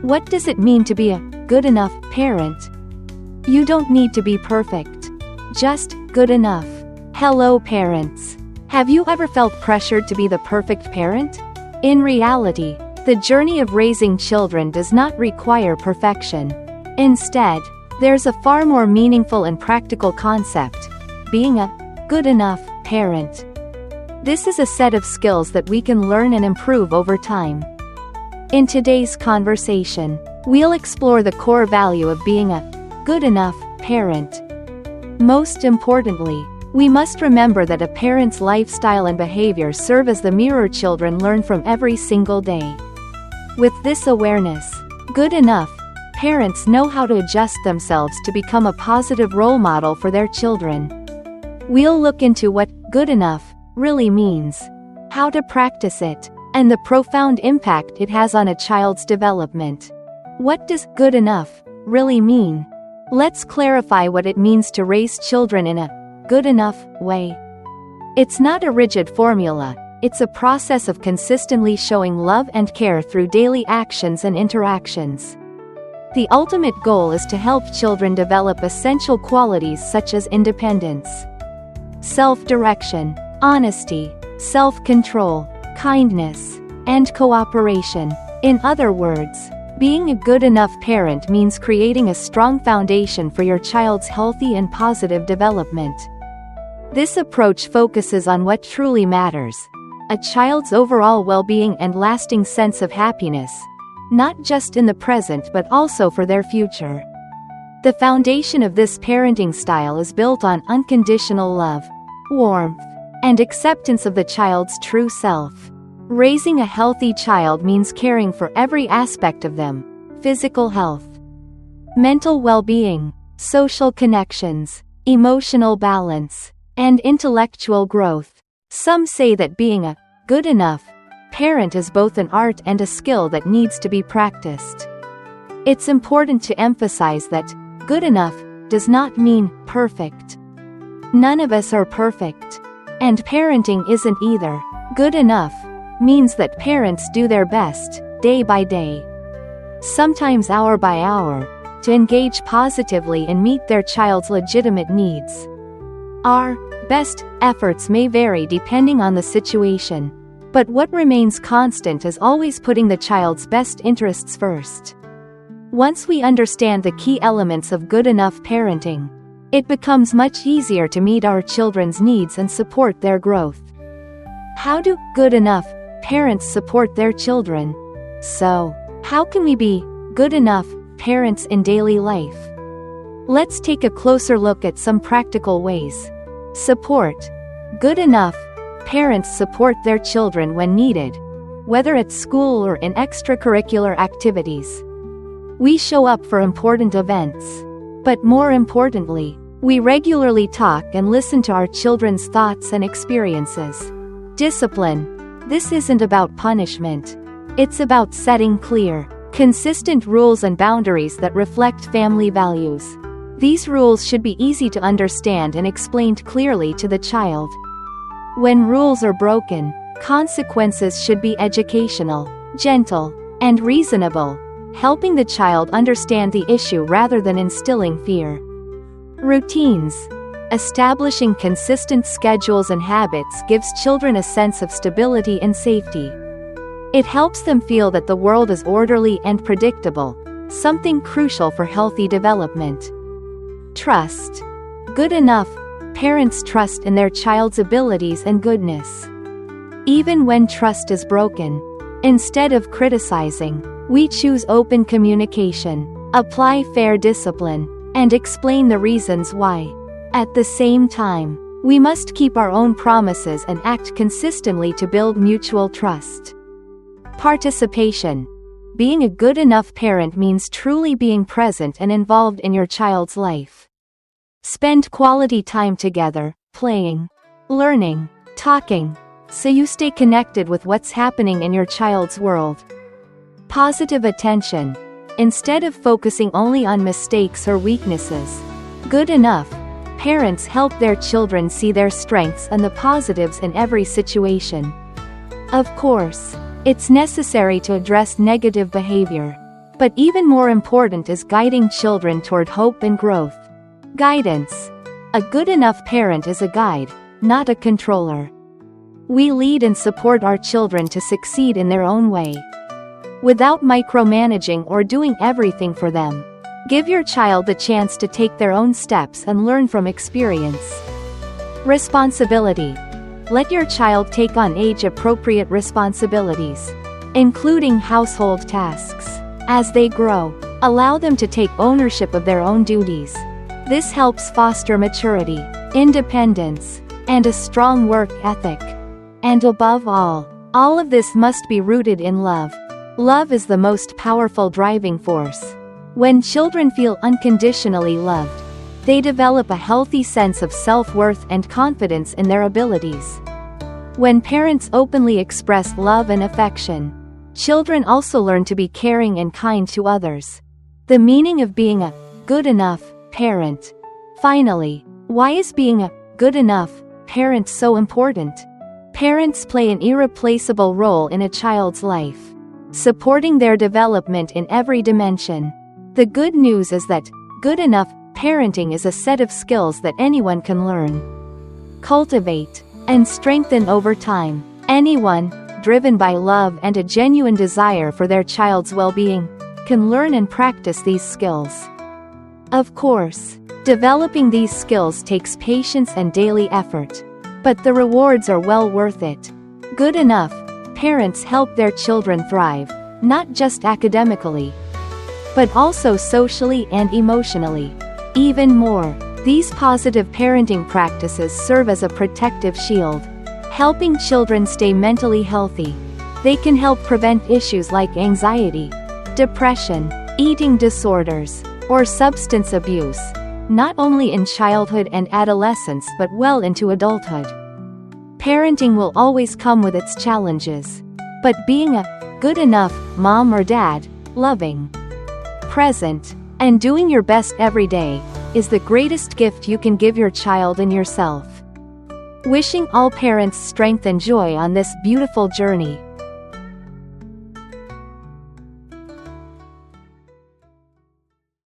What does it mean to be a good enough parent? You don't need to be perfect. Just good enough. Hello, parents. Have you ever felt pressured to be the perfect parent? In reality, the journey of raising children does not require perfection. Instead, there's a far more meaningful and practical concept: being a good enough parent. This is a set of skills that we can learn and improve over time. In today's conversation, we'll explore the core value of being a good enough parent. Most importantly, we must remember that a parent's lifestyle and behavior serve as the mirror children learn from every single day. With this awareness, good enough parents know how to adjust themselves to become a positive role model for their children. We'll look into what good enough really means, how to practice it, and the profound impact it has on a child's development. What does good enough really mean? Let's clarify what it means to raise children in a good enough way. It's not a rigid formula, it's a process of consistently showing love and care through daily actions and interactions. The ultimate goal is to help children develop essential qualities such as independence, self-direction, honesty, self-control, kindness, and cooperation. In other words, being a good enough parent means creating a strong foundation for your child's healthy and positive development. This approach focuses on what truly matters: a child's overall well-being and lasting sense of happiness, not just in the present but also for their future. The foundation of this parenting style is built on unconditional love, warmth, and acceptance of the child's true self. Raising a healthy child means caring for every aspect of them: physical health, mental well-being, social connections, emotional balance, and intellectual growth. Some say that being a good enough parent is both an art and a skill that needs to be practiced. It's important to emphasize that good enough does not mean perfect. None of us are perfect. And parenting isn't either. Good enough means that parents do their best, day by day, sometimes hour by hour, to engage positively and meet their child's legitimate needs. Our best efforts may vary depending on the situation, but what remains constant is always putting the child's best interests first. Once we understand the key elements of good enough parenting, it becomes much easier to meet our children's needs and support their growth. How do good enough parents support their children? So, how can we be good enough parents in daily life? Let's take a closer look at some practical ways. Support. Good enough parents support their children when needed, whether at school or in extracurricular activities. We show up for important events. But more importantly, we regularly talk and listen to our children's thoughts and experiences. Discipline. This isn't about punishment. It's about setting clear, consistent rules and boundaries that reflect family values. These rules should be easy to understand and explained clearly to the child. When rules are broken, consequences should be educational, gentle, and reasonable, helping the child understand the issue rather than instilling fear. Routines. Establishing consistent schedules and habits gives children a sense of stability and safety. It helps them feel that the world is orderly and predictable, something crucial for healthy development. Trust. Good enough parents trust in their child's abilities and goodness. Even when trust is broken, instead of criticizing, we choose open communication, apply fair discipline, and explain the reasons why. At the same time, we must keep our own promises and act consistently to build mutual trust. Participation. Being a good enough parent means truly being present and involved in your child's life. Spend quality time together, playing, learning, talking, so you stay connected with what's happening in your child's world. Positive attention. Instead of focusing only on mistakes or weaknesses, good enough parents help their children see their strengths and the positives in every situation. Of course, it's necessary to address negative behavior. But even more important is guiding children toward hope and growth. Guidance. A good enough parent is a guide, not a controller. We lead and support our children to succeed in their own way, without micromanaging or doing everything for them. Give your child the chance to take their own steps and learn from experience. Responsibility. Let your child take on age-appropriate responsibilities, including household tasks. As they grow, allow them to take ownership of their own duties. This helps foster maturity, independence, and a strong work ethic. And above all of this must be rooted in love. Love is the most powerful driving force. When children feel unconditionally loved, they develop a healthy sense of self-worth and confidence in their abilities. When parents openly express love and affection, children also learn to be caring and kind to others. The meaning of being a good enough parent. Finally, why is being a good enough parent so important? Parents play an irreplaceable role in a child's life, supporting their development in every dimension. The good news is that good enough parenting is a set of skills that anyone can learn, cultivate, and strengthen over time. Anyone, driven by love and a genuine desire for their child's well-being, can learn and practice these skills. Of course, developing these skills takes patience and daily effort, but the rewards are well worth it. Good enough parents help their children thrive, not just academically, but also socially and emotionally. Even more, these positive parenting practices serve as a protective shield, helping children stay mentally healthy. They can help prevent issues like anxiety, depression, eating disorders, or substance abuse, not only in childhood and adolescence but well into adulthood. Parenting will always come with its challenges, but being a good enough mom or dad, loving, present, and doing your best every day, is the greatest gift you can give your child and yourself. Wishing all parents strength and joy on this beautiful journey.